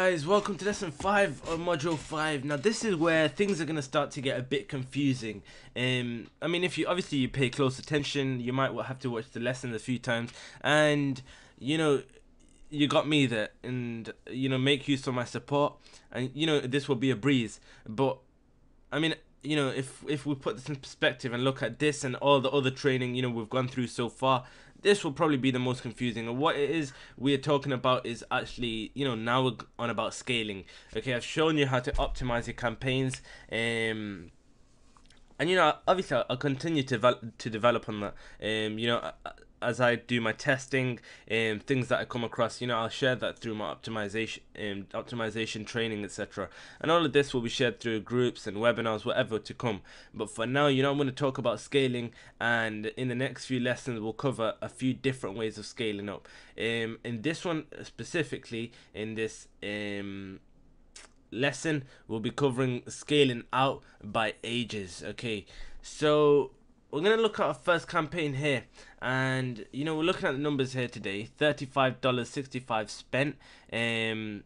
Guys, welcome to lesson 5 of module 5. Now this is where things are going to start to get a bit confusing. I mean, if you obviously you pay close attention, you might have to watch the lesson a few times, and you got me there, and make use of my support, and this will be a breeze. But I mean, if we put this in perspective and look at this and all the other training, we've gone through so far, this will probably be the most confusing. And what it is we are talking about is actually, now we're on about scaling. Okay, I've shown you how to optimize your campaigns, and obviously I'll continue to develop on that. As I do my testing and things that I come across, I'll share that through my optimization training, etc. And all of this will be shared through groups and webinars, whatever to come. But for now, I'm going to talk about scaling, and in the next few lessons we'll cover a few different ways of scaling up. In this one specifically, in this lesson, we'll be covering scaling out by ages. Okay, so we're going to look at our first campaign here, and we're looking at the numbers here today. $35.65 spent, and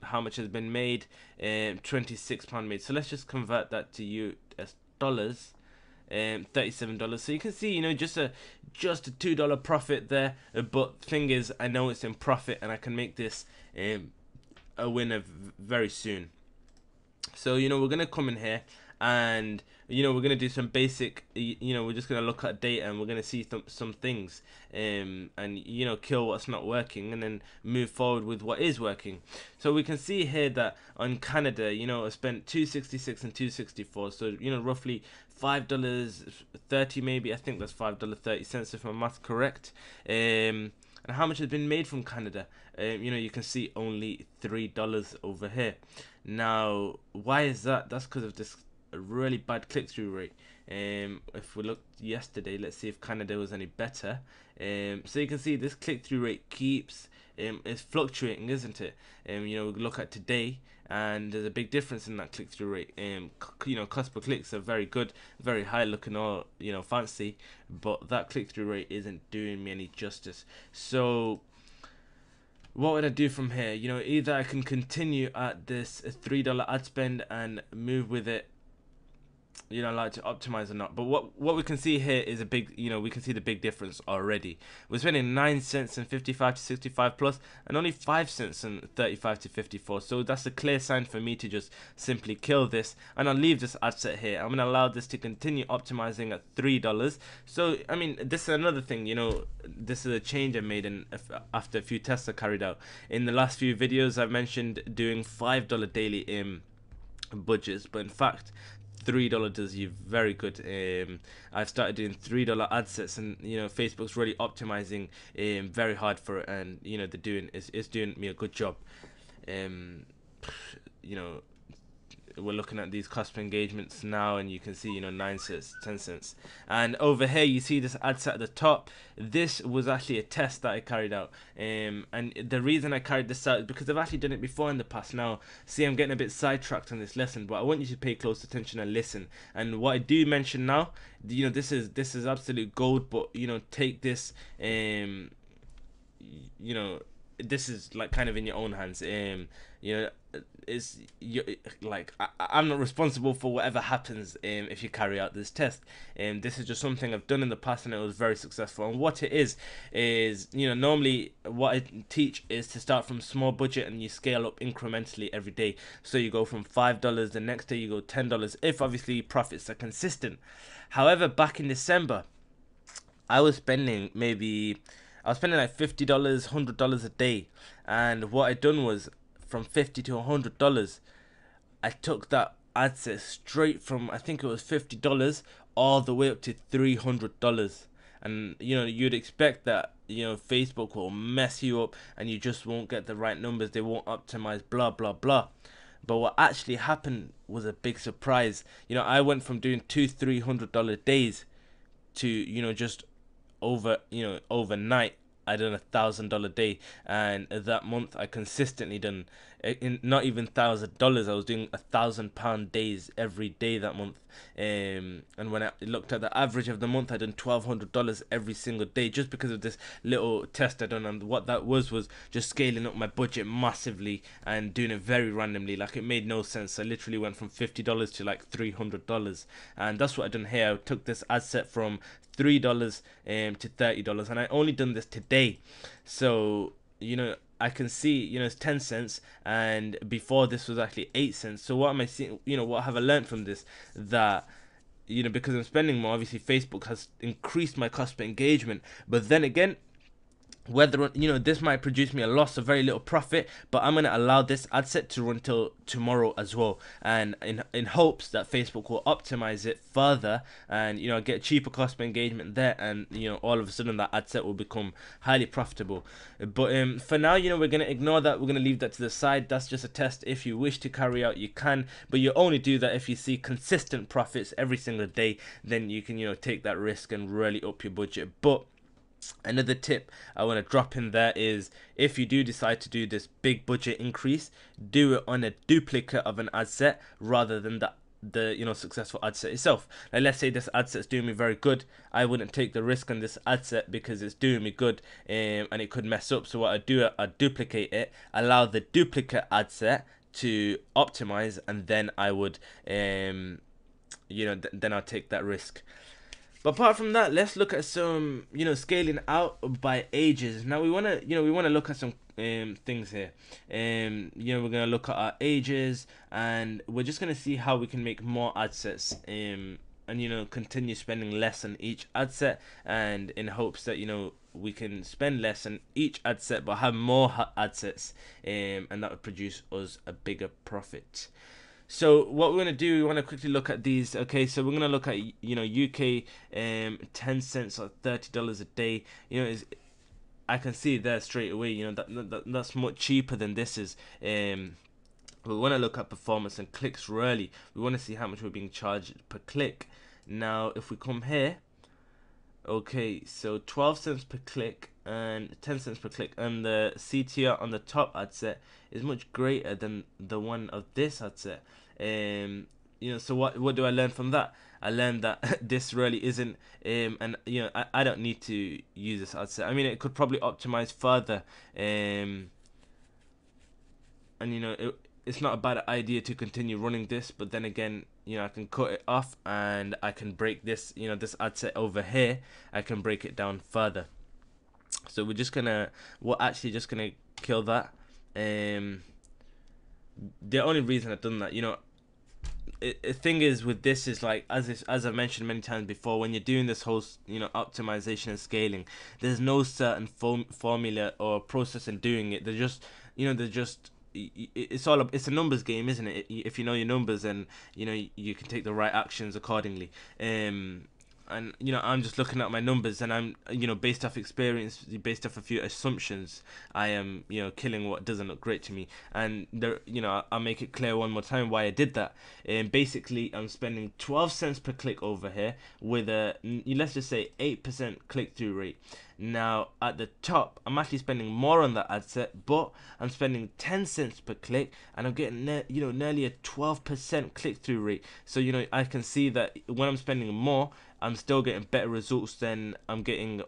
how much has been made, £26 made. So let's just convert that to US dollars. $37. So you can see, just a $2 profit there. But thing is, I know it's in profit, and I can make this a winner very soon. So we're gonna come in here, and we're gonna do some basic, we're just gonna look at data, and we're gonna see some things, and kill what's not working, and then move forward with what is working. So we can see here that on Canada, I spent $2.66 and $2.64, so roughly $5.30, maybe. I think that's $5.30 if my math's correct. And how much has been made from Canada? You can see only $3 over here. Now, why is that? That's because of this really bad click-through rate. If we looked yesterday, let's see if Canada was any better. So you can see this click-through rate keeps it's fluctuating, isn't it? We look at today, and there's a big difference in that click-through rate. Cost per clicks are very good, very high, looking all fancy, but that click-through rate isn't doing me any justice. So what would I do from here? Either I can continue at this $3 ad spend and move with it, like to optimize or not. But what we can see here is a big, we can see the big difference already. We're spending 9 cents and 55 to 65 plus, and only 5 cents and 35 to 54. So that's a clear sign for me to just simply kill this, and I'll leave this ad set here. I'm gonna allow this to continue optimizing at $3. So I mean, this is another thing. This is a change I made after a few tests I carried out. In the last few videos, I've mentioned doing $5 daily budgets, but in fact, $3 does you very good. I've started doing $3 ad sets, and Facebook's really optimizing very hard for it, and they're doing it's doing me a good job. We're looking at these cost per engagements now, and you can see 9 cents, 10 cents, and over here you see this ad set at the top. This was actually a test that I carried out, and the reason I carried this out is because I've actually done it before in the past. Now see, I'm getting a bit sidetracked on this lesson, but I want you to pay close attention and listen. And what I do mention now, this is absolute gold, but take this, this is like kind of in your own hands. I'm not responsible for whatever happens if you carry out this test. This is just something I've done in the past, and it was very successful. And what it is normally what I teach is to start from small budget, and you scale up incrementally every day. So you go from $5, the next day you go $10, if obviously profits are consistent. However, back in December, I was spending like $50, $100 a day, and what I done was, from $50 to $100, I took that ad set straight from, I think it was $50 all the way up to $300. And you'd expect that Facebook will mess you up, and you just won't get the right numbers, they won't optimize, blah blah blah. But what actually happened was a big surprise. I went from doing $200-300 days to just overnight I done $1,000 day, and that month I consistently done in not even $1,000. I was doing £1,000 days every day that month. And when I looked at the average of the month, I done $1,200 every single day just because of this little test I done. And what that was just scaling up my budget massively and doing it very randomly. Like, it made no sense. I literally went from $50 to like $300, and that's what I done here. I took this ad set from $3 to $30, and I only done this today. So I can see, it's 10 cents, and before this was actually 8 cents. So what am I seeing? What have I learned from this? That, because I'm spending more, obviously Facebook has increased my cost per engagement. But then again, whether this might produce me a loss of very little profit, but I'm going to allow this ad set to run till tomorrow as well, and in hopes that Facebook will optimize it further, and get cheaper cost per engagement there, and all of a sudden that ad set will become highly profitable. But for now, we're going to ignore that. We're going to leave that to the side. That's just a test. If you wish to carry out, you can, but you only do that if you see consistent profits every single day. Then you can take that risk and really up your budget. But another tip I want to drop in there is, if you do decide to do this big budget increase, do it on a duplicate of an ad set rather than the successful ad set itself. Like, let's say this ad set's doing me very good, I wouldn't take the risk on this ad set because it's doing me good, and it could mess up. So what I do, I duplicate it, allow the duplicate ad set to optimize, and then I would then I'll take that risk. But apart from that, let's look at some, scaling out by ages. Now we wanna look at some things here. We're gonna look at our ages, and we're just gonna see how we can make more ad sets. And continue spending less on each ad set, and in hopes that we can spend less on each ad set but have more ad sets, and that would produce us a bigger profit. So what we're going to do, we want to quickly look at these. Okay, so we're going to look at UK 10 cents or $30 a day. I can see there straight away, that's much cheaper than this is. We want to look at performance and clicks. Really, we want to see how much we're being charged per click. Now if we come here, okay, so 12 cents per click and 10 cents per click, and the CTR on the top ad set is much greater than the one of this ad set. So what do I learn from that? I learned that this really isn't and I don't need to use this ad set. I mean, it could probably optimize further, and it's not a bad idea to continue running this, but then again, I can cut it off, and I can break this, this ad set over here, I can break it down further. So we're actually just gonna kill that. The only reason I've done that, the thing is with this is, like, as I've mentioned many times before, when you're doing this whole optimization and scaling, there's no certain formula or process in doing it. It's a numbers game, isn't it? If you know your numbers, then you can take the right actions accordingly. And I'm just looking at my numbers, and I'm based off experience, based off a few assumptions, I am killing what doesn't look great to me. And there, I'll make it clear one more time why I did that. Basically, I'm spending 12 cents per click over here with a, let's just say, 8% click-through rate. Now at the top, I'm actually spending more on that ad set, but I'm spending 10 cents per click, and I'm getting nearly a 12% click-through rate. So I can see that when I'm spending more, I'm still getting better results than I'm getting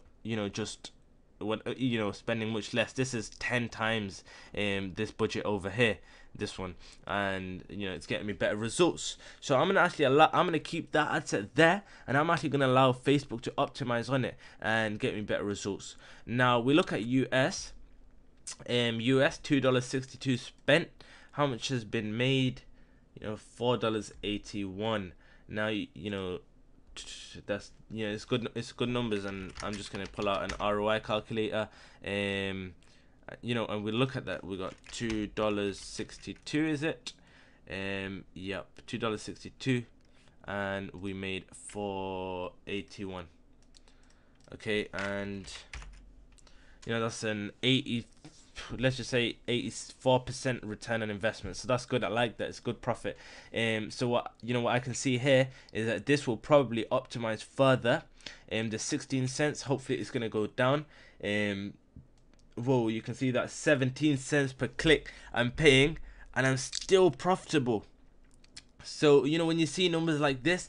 just when spending much less. This is 10 times this budget over here, this one, and it's getting me better results. So I'm gonna keep that ad set there, and I'm actually gonna allow Facebook to optimize on it and get me better results. Now we look at US $2.62 spent. How much has been made? $4.81. Now that's it's good numbers, and I'm just gonna pull out an ROI calculator. And we look at that, we got $2.62, is it? Yep, $2.62, and we made $4.81. Okay, and that's an 80, let's just say 84% return on investment. So that's good. I like that. It's good profit. So what I can see here is that this will probably optimize further. The 16 cents, hopefully it's gonna go down. whoa, you can see that 17 cents per click I'm paying, and I'm still profitable. So, you know, when you see numbers like this,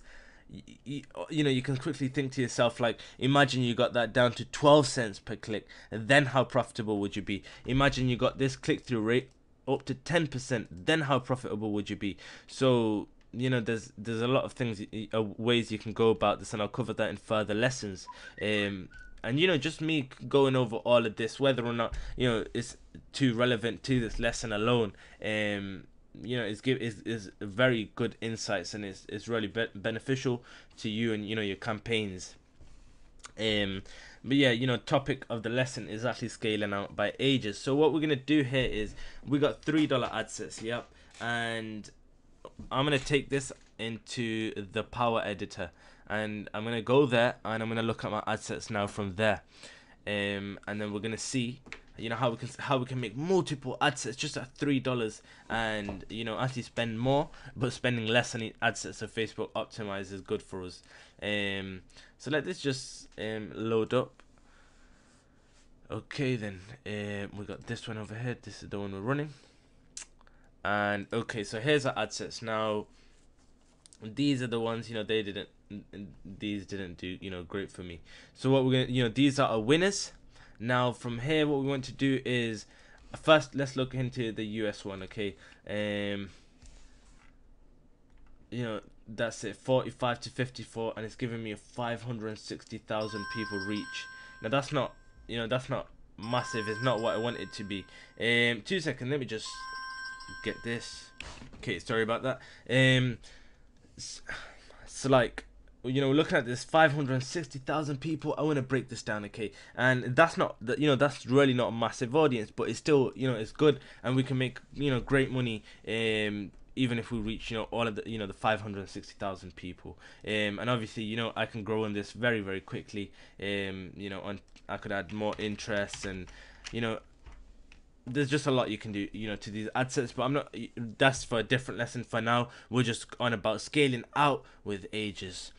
you know, you can quickly think to yourself, like, imagine you got that down to 12 cents per click, and then how profitable would you be? Imagine you got this click-through rate up to 10%, then how profitable would you be? So, you know, there's a lot of things, ways you can go about this, and I'll cover that in further lessons. And, you know, just me going over all of this, whether or not, you know, it's too relevant to this lesson alone, you know, is very good insights, and it's really beneficial to you and, you know, your campaigns. But yeah, you know, topic of the lesson is actually scaling out by ages. So what we're gonna do here is we got $3 ad sets, yep, and I'm gonna take this into the Power Editor, and I'm gonna go there, and I'm gonna look at my ad sets now from there, and then we're gonna see, you know, how we can make multiple ad sets just at $3, and, you know, actually spend more but spending less on ad sets. So Facebook optimize is good for us. So let this just load up. Okay, then we got this one over here. This is the one we're running. And okay, so here's our ad sets. Now these are the ones, you know, these didn't do, you know, great for me. So what we're gonna, you know, these are our winners. Now from here, what we want to do is, first let's look into the US one. Okay, you know, that's it, 45 to 54, and it's giving me a 560,000 people reach. Now that's not, you know, that's not massive. It's not what I want it to be. 2 seconds, let me just get this. Okay, sorry about that. So like, you know, looking at this 560,000 people, I want to break this down, okay? And that's not, you know, that's really not a massive audience, but it's still, you know, it's good, and we can make, you know, great money, even if we reach, you know, all of the, you know, the 560,000 people. And obviously, you know, I can grow on this very, very quickly. You know, I could add more interests, and, you know, there's just a lot you can do, you know, to these ad sets, but I'm not, that's for a different lesson. For now, we're just on about scaling out with ages.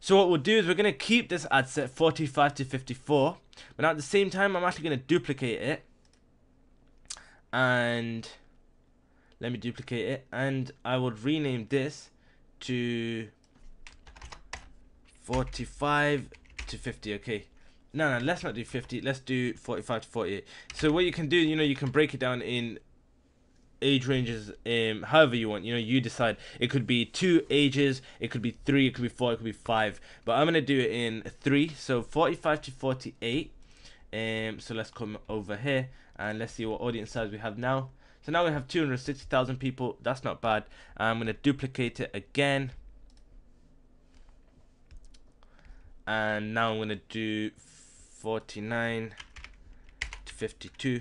So what we'll do is we're going to keep this ad set 45 to 54, but at the same time, I'm actually going to duplicate it, and let me duplicate it, and I would rename this to 45 to 50. Okay, no, let's not do 50, let's do 45 to 48. So what you can do, you know, you can break it down in age ranges, however you want. You know, you decide. It could be 2 ages, it could be 3, it could be 4, it could be 5, but I'm gonna do it in 3. So 45 to 48. So let's come over here and let's see what audience size we have now. So now we have 260,000 people. That's not bad. I'm gonna duplicate it again, and now I'm gonna do 49 to 52.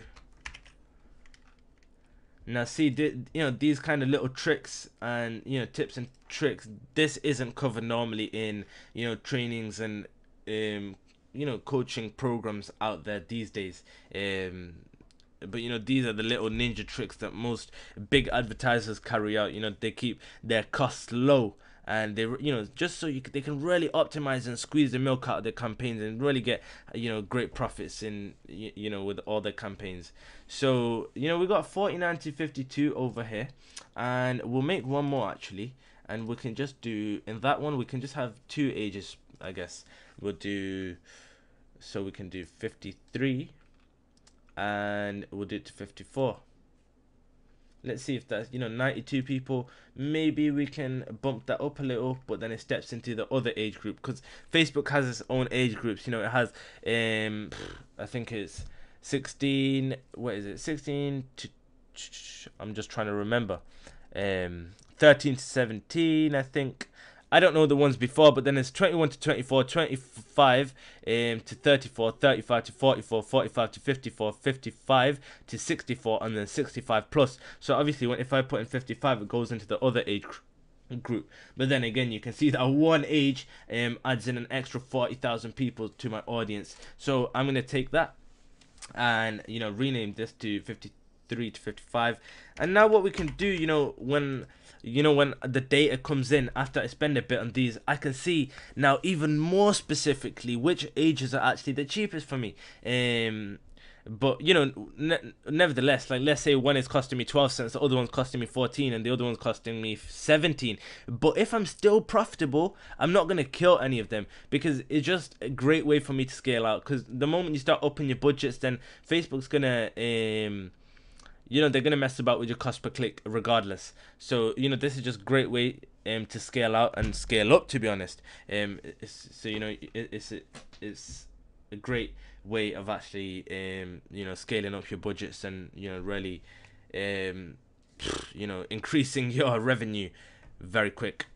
Now see, you know, these kind of little tricks and, you know, tips and tricks, this isn't covered normally in, you know, trainings and you know, coaching programs out there these days. But, you know, these are the little ninja tricks that most big advertisers carry out. You know, they keep their costs low, and they, you know, just so they can really optimize and squeeze the milk out of their campaigns and really get, you know, great profits in, you know, with all their campaigns. So, you know, we got 49 to 52 over here, and we'll make one more actually, and we can just do, in that one we can just have 2 ages, I guess. We'll do, so we can do 53, and we'll do it to 54. Let's see if that's, you know, 92 people. Maybe we can bump that up a little, but then it steps into the other age group, because Facebook has its own age groups. You know, it has, I think it's 16. What is it? 16 to, I'm just trying to remember. 13 to 17, I think. I don't know the ones before, but then it's 21 to 24, 25 to 34, 35 to 44, 45 to 54, 55 to 64, and then 65 plus. So obviously, if I put in 55, it goes into the other age group. But then again, you can see that one age adds in an extra 40,000 people to my audience. So I'm gonna take that and, you know, rename this to 53 to 55. And now what we can do, you know, when the data comes in after I spend a bit on these, I can see now even more specifically which ages are actually the cheapest for me. But you know, nevertheless, like let's say one is costing me 12 cents, the other one's costing me 14, and the other one's costing me 17. But if I'm still profitable, I'm not gonna kill any of them, because it's just a great way for me to scale out. Because the moment you start upping your budgets, then Facebook's gonna you know, they're gonna mess about with your cost per click regardless. So you know, this is just a great way to scale out and scale up, to be honest. So you know, it's a great way of actually you know, scaling up your budgets, and you know, really you know, increasing your revenue very quick.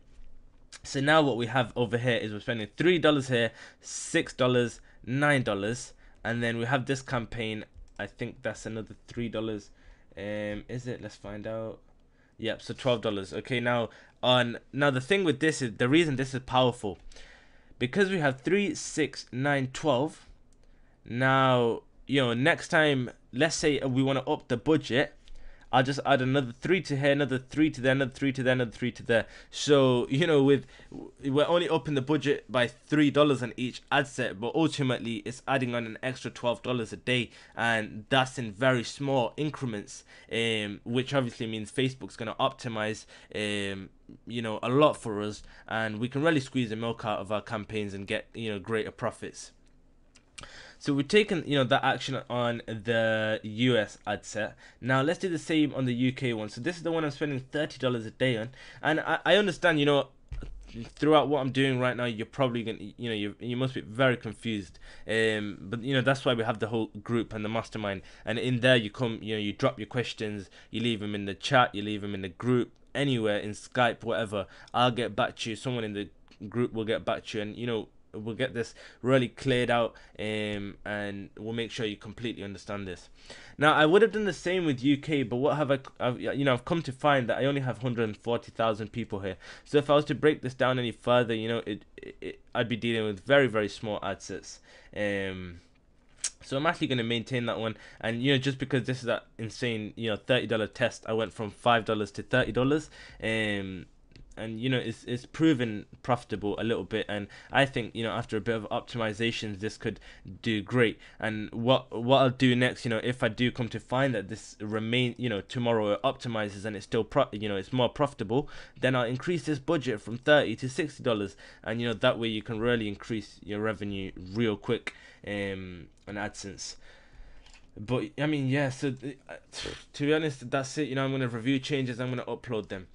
So now what we have over here is we're spending $3 here, $6, $9, and then we have this campaign. I think that's another $3. Is it? Let's find out. Yep, so $12. Okay, now the thing with this is, the reason this is powerful, because we have 3, 6, 9, 12. Now, you know, next time, let's say we want to up the budget, I'll just add another 3 to here, another 3 to there, another 3 to there, another 3 to there. So, you know, we're only upping the budget by $3 on each ad set, but ultimately it's adding on an extra $12 a day, and that's in very small increments, which obviously means Facebook's going to optimize you know, a lot for us, and we can really squeeze the milk out of our campaigns and get, you know, greater profits. So we've taken, you know, that action on the US ad set. Now let's do the same on the UK one. So this is the one I'm spending $30 a day on, and I understand, you know, throughout what I'm doing right now, you're probably gonna, you know, you must be very confused. But you know, that's why we have the whole group and the mastermind, and in there you come, you know, you drop your questions, you leave them in the chat, you leave them in the group, anywhere in Skype, whatever. I'll get back to you. Someone in the group will get back to you, and you know, we'll get this really cleared out, and we'll make sure you completely understand this. Now I would have done the same with UK, but what have I've come to find that I only have 140,000 people here. So if I was to break this down any further, you know, I'd be dealing with very, very small ad sets. So I'm actually going to maintain that one, and you know, just because this is that insane, you know, $30 test, I went from $5 to $30. And you know, it's proven profitable a little bit, and I think, you know, after a bit of optimizations, this could do great. And what I'll do next, you know, if I do come to find that this you know, tomorrow it optimizes and it's still you know, it's more profitable, then I'll increase this budget from $30 to $60, and you know, that way you can really increase your revenue real quick on AdSense. But I mean, yeah, so to be honest, that's it. You know, I'm going to review changes, I'm going to upload them.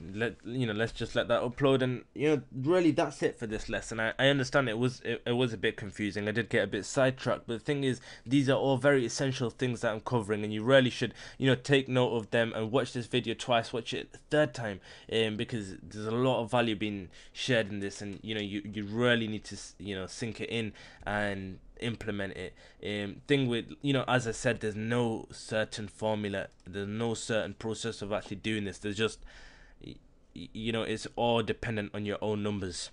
Let's just let that upload, and you know, really that's it for this lesson. I understand it was a bit confusing. I did get a bit sidetracked, but the thing is, these are all very essential things that I'm covering, and you really should, you know, take note of them and watch this video twice, watch it a third time, because there's a lot of value being shared in this, and you know, you really need to, you know, sink it in and implement it. Thing with, you know, as I said, there's no certain formula, there's no certain process of actually doing this. There's just, you know, it's all dependent on your own numbers,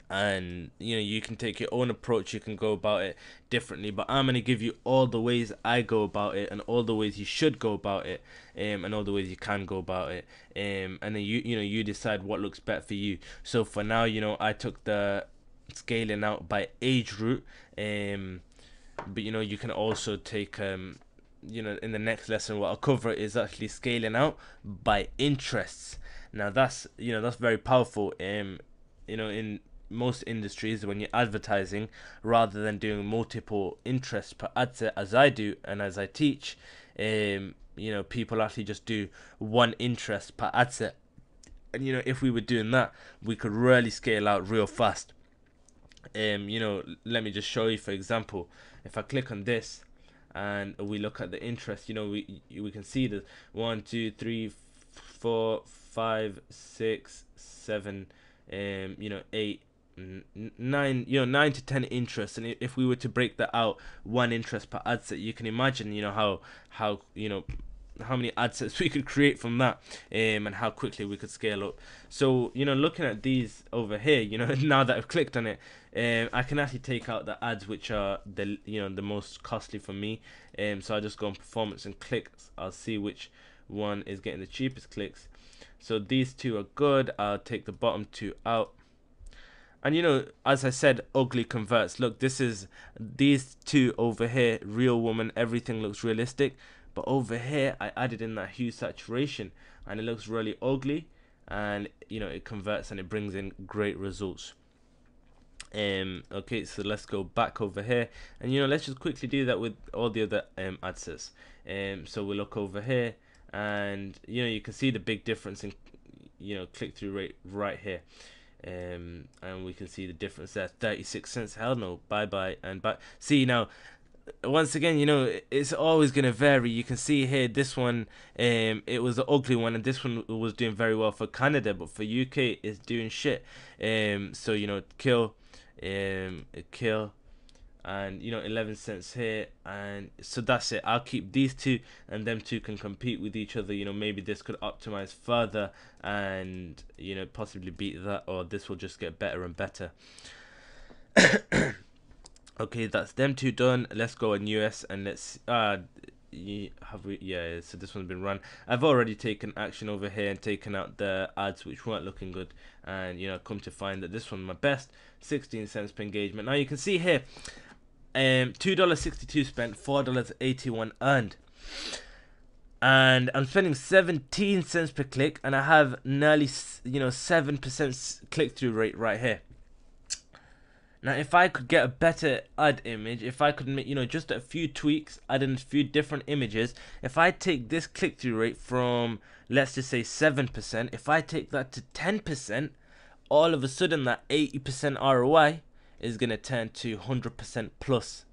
and you know, you can take your own approach, you can go about it differently, but I'm going to give you all the ways I go about it, and all the ways you should go about it, and all the ways you can go about it, and then you know, you decide what looks better for you. So for now, you know, I took the scaling out by age route, but you know, you can also take you know, in the next lesson what I'll cover is actually scaling out by interests. Now that's, you know, that's very powerful. You know, in most industries, when you're advertising, rather than doing multiple interests per ad set as I do and as I teach, you know, people actually just do one interest per ad set. And you know, if we were doing that, we could really scale out real fast. You know, let me just show you. For example, if I click on this and we look at the interest, you know, we can see the 1, 2, 3, 4, 5, 6, 7, you know, 8, 9, you know, 9 to 10 interests. And if we were to break that out, one interest per ad set, you can imagine, you know, how you know, how many ad sets we could create from that, and how quickly we could scale up. So you know, looking at these over here, you know, now that I've clicked on it, I can actually take out the ads which are the, you know, the most costly for me. So I just go on performance and clicks. I'll see which one is getting the cheapest clicks. So these two are good. I'll take the bottom two out, And you know, as I said, ugly converts. Look, this is these two over here, real woman, everything looks realistic. But over here, I added in that hue saturation, and it looks really ugly. And you know, it converts and it brings in great results. Okay, so let's go back over here, and you know, let's just quickly do that with all the other ad sets. So we look over here, and you know, you can see the big difference in, you know, click-through rate right here. And we can see the difference there, 36 cents. Hell no, bye bye and bye. See now, once again, you know, it's always gonna vary. You can see here, this one, it was the ugly one, and this one was doing very well for Canada, but for UK, it's doing shit. So you know, kill, and you know, 11 cents here, and so that's it. I'll keep these two, and them two can compete with each other. You know, maybe this could optimize further, and you know, possibly beat that, or this will just get better and better. Okay, that's them two done. Let's go on US, and let's have we, yeah, so this one's been run. I've already taken action over here and taken out the ads which weren't looking good, and you know, come to find that this one's my best, 16 cents per engagement. Now you can see here, $2.62 spent, $4.81 earned, and I'm spending 17 cents per click, and I have nearly, you know, 7% click-through rate right here. Now, if I could get a better ad image, if I could make, you know, just a few tweaks, add in a few different images, if I take this click-through rate from, let's just say 7%, if I take that to 10%, all of a sudden that 80% ROI is going to turn to 100% plus.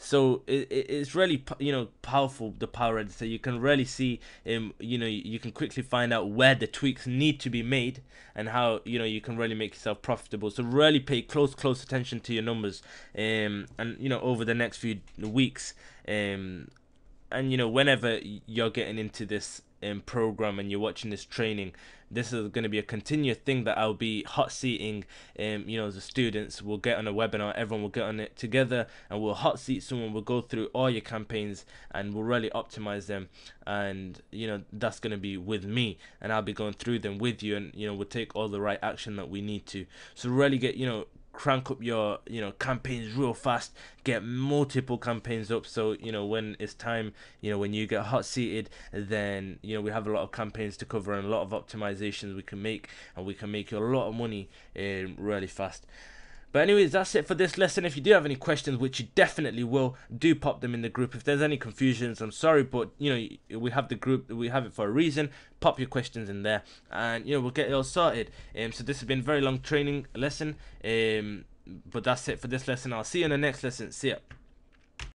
So it's really, you know, powerful, the power editor. You can really see, you know, you can quickly find out where the tweaks need to be made, and how, you know, you can really make yourself profitable. So really pay close attention to your numbers, and you know, over the next few weeks, and you know, whenever you're getting into this program and you're watching this training, this is going to be a continuous thing that I'll be hot seating. You know, the students will get on a webinar, everyone will get on it together, and we'll hot seat someone. We'll go through all your campaigns, and we'll really optimize them. And you know, that's going to be with me, and I'll be going through them with you, and you know, we'll take all the right action that we need to. So really get, you know, crank up your, you know, campaigns real fast, get multiple campaigns up, so you know, when it's time, you know, when you get hot seated, then you know, we have a lot of campaigns to cover and a lot of optimizations we can make, and we can make you a lot of money really fast. But anyways, that's it for this lesson. If you do have any questions, which you definitely will, do pop them in the group. If there's any confusions, I'm sorry, but you know, we have the group, we have it for a reason. Pop your questions in there, and you know, we'll get it all sorted. So this has been a very long training lesson, but that's it for this lesson. I'll see you in the next lesson. See ya.